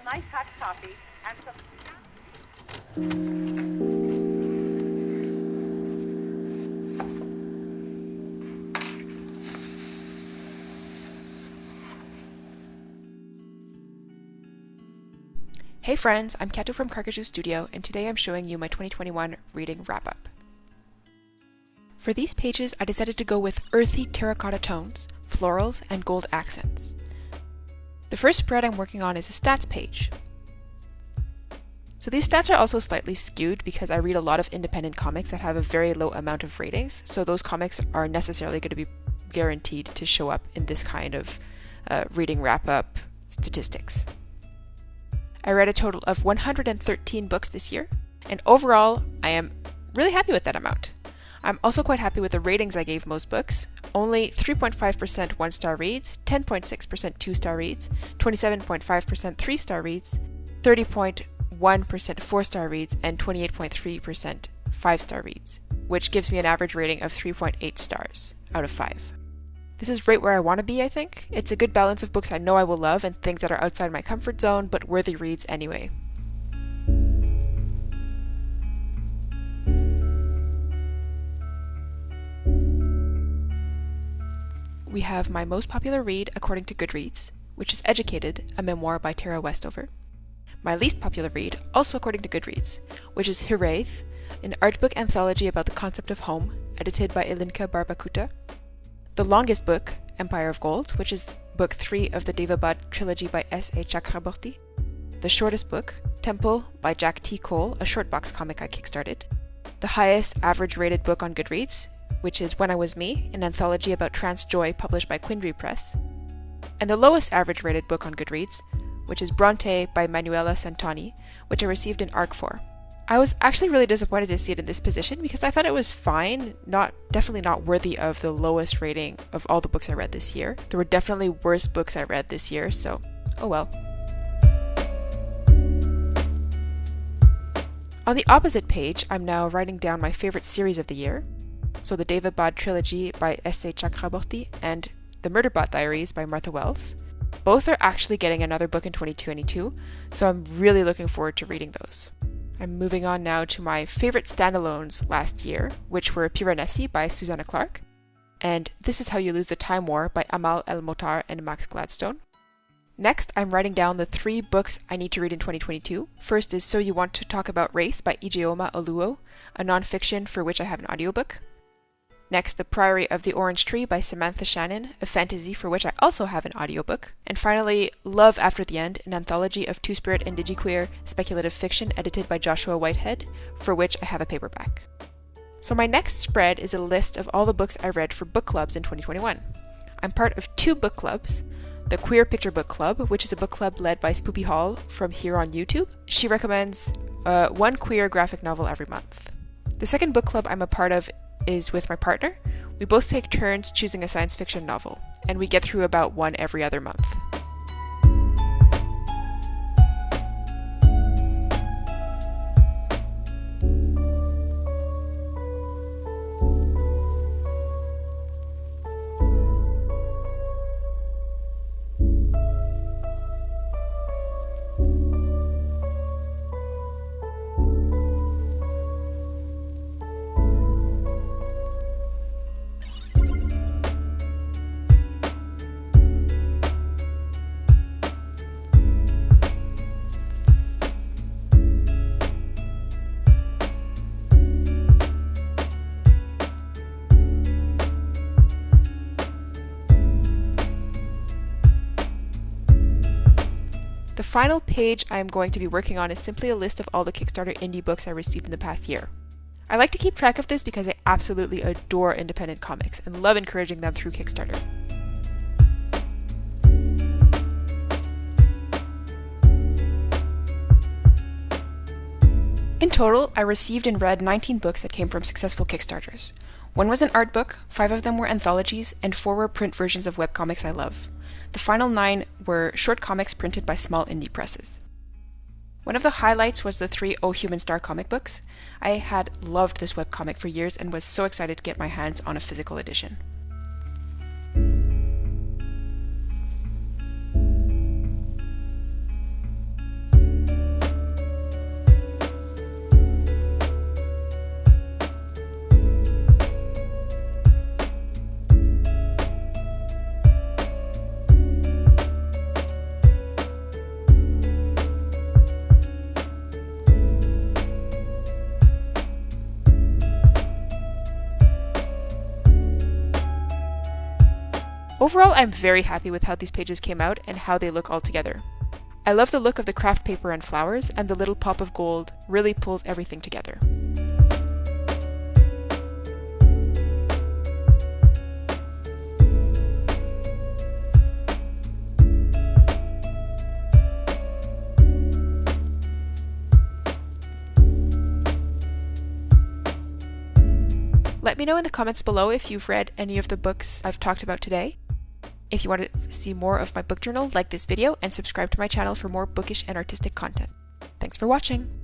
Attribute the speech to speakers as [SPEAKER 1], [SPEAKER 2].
[SPEAKER 1] nice hot coffee, and some...
[SPEAKER 2] Hey friends, I'm Kato from Carcajou Studio, and today I'm showing you my 2021 reading wrap-up. For these pages, I decided to go with earthy terracotta tones, florals, and gold accents. The first spread I'm working on is a stats page. So these stats are also slightly skewed because I read a lot of independent comics that have a very low amount of ratings, so those comics are necessarily going to be guaranteed to show up in this kind of reading wrap-up statistics. I read a total of 113 books this year, and overall, I am really happy with that amount. I'm also quite happy with the ratings I gave most books. Only 3.5% 1-star reads, 10.6% 2-star reads, 27.5% 3-star reads, 30.1% 4-star reads, and 28.3% 5-star reads, which gives me an average rating of 3.8 stars out of 5. This is right where I want to be, I think. It's a good balance of books I know I will love and things that are outside my comfort zone, but worthy reads anyway. We have my most popular read according to Goodreads, which is Educated, a memoir by Tara Westover. My least popular read, also according to Goodreads, which is Hiraeth, an art book anthology about the concept of home, edited by Ilinka Barbakuta. The longest book, Empire of Gold, which is book 3 of the Devabad trilogy by S.A. Chakraborty. The shortest book, Temple by Jack T. Cole, a short box comic I kickstarted. The highest average rated book on Goodreads, which is When I Was Me, an anthology about trans joy published by Quindry Press. And the lowest average rated book on Goodreads, which is Bronte by Manuela Santoni, which I received an ARC for. I was actually really disappointed to see it in this position because I thought it was fine, definitely not worthy of the lowest rating of all the books I read this year. There were definitely worse books I read this year, so oh well. On the opposite page, I'm now writing down my favorite series of the year, so the Devabad trilogy by S.A. Chakraborty and the Murderbot Diaries by Martha Wells. Both are actually getting another book in 2022, so I'm really looking forward to reading those. I'm moving on now to my favorite standalones last year, which were Piranesi by Susanna Clarke, and This Is How You Lose the Time War by Amal El-Motar and Max Gladstone. Next, I'm writing down the 3 books I need to read in 2022. First is So You Want to Talk About Race by Ijeoma Oluo, a nonfiction for which I have an audiobook. Next, The Priory of the Orange Tree by Samantha Shannon, a fantasy for which I also have an audiobook. And finally, Love After the End, an anthology of Two-Spirit and Digiqueer speculative fiction edited by Joshua Whitehead, for which I have a paperback. So my next spread is a list of all the books I read for book clubs in 2021. I'm part of 2 book clubs. The Queer Picture Book Club, which is a book club led by Spoopy Hall from here on YouTube. She recommends one queer graphic novel every month. The second book club I'm a part of is with my partner. We both take turns choosing a science fiction novel, and we get through about one every other month. The final page I'm going to be working on is simply a list of all the Kickstarter indie books I received in the past year. I like to keep track of this because I absolutely adore independent comics and love encouraging them through Kickstarter. In total, I received and read 19 books that came from successful Kickstarters. 1 was an art book, 5 of them were anthologies, and 4 were print versions of webcomics I love. The final 9 were short comics printed by small indie presses. One of the highlights was the 3 Oh Human Star comic books. I had loved this webcomic for years and was so excited to get my hands on a physical edition. Overall, I'm very happy with how these pages came out and how they look all together. I love the look of the craft paper and flowers, and the little pop of gold really pulls everything together. Let me know in the comments below if you've read any of the books I've talked about today. If you want to see more of my book journal, like this video and subscribe to my channel for more bookish and artistic content. Thanks for watching!